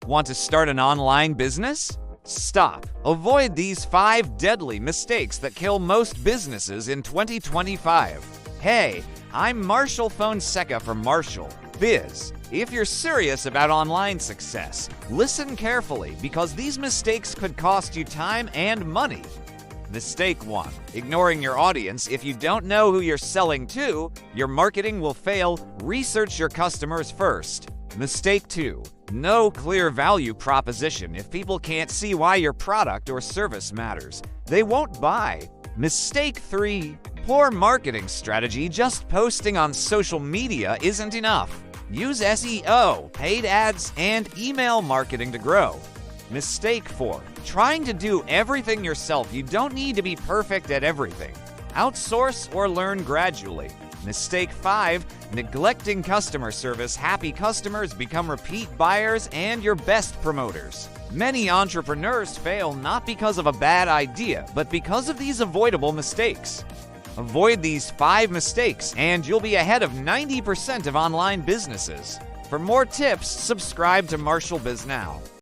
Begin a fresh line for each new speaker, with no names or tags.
Want to start an online business? Stop. Avoid these 5 deadly mistakes that kill most businesses in 2025. Hey, I'm Marshall Fonseca from MarshalBiz. If you're serious about online success, listen carefully because these mistakes could cost you time and money. Mistake 1. Ignoring your audience. If you don't know who you're selling to, your marketing will fail. Research your customers first. Mistake 2. No clear value proposition. If people can't see why your product or service matters, they won't buy. Mistake 3. Poor marketing strategy. Just posting on social media isn't enough. Use SEO, paid ads, and email marketing to grow. Mistake 4. Trying to do everything yourself. You don't need to be perfect at everything. Outsource or learn gradually. Mistake 5. Neglecting customer service. Happy customers become repeat buyers and your best promoters. Many entrepreneurs fail not because of a bad idea, but because of these avoidable mistakes. Avoid these 5 mistakes and you'll be ahead of 90% of online businesses. For more tips, subscribe to MarshalBiz now.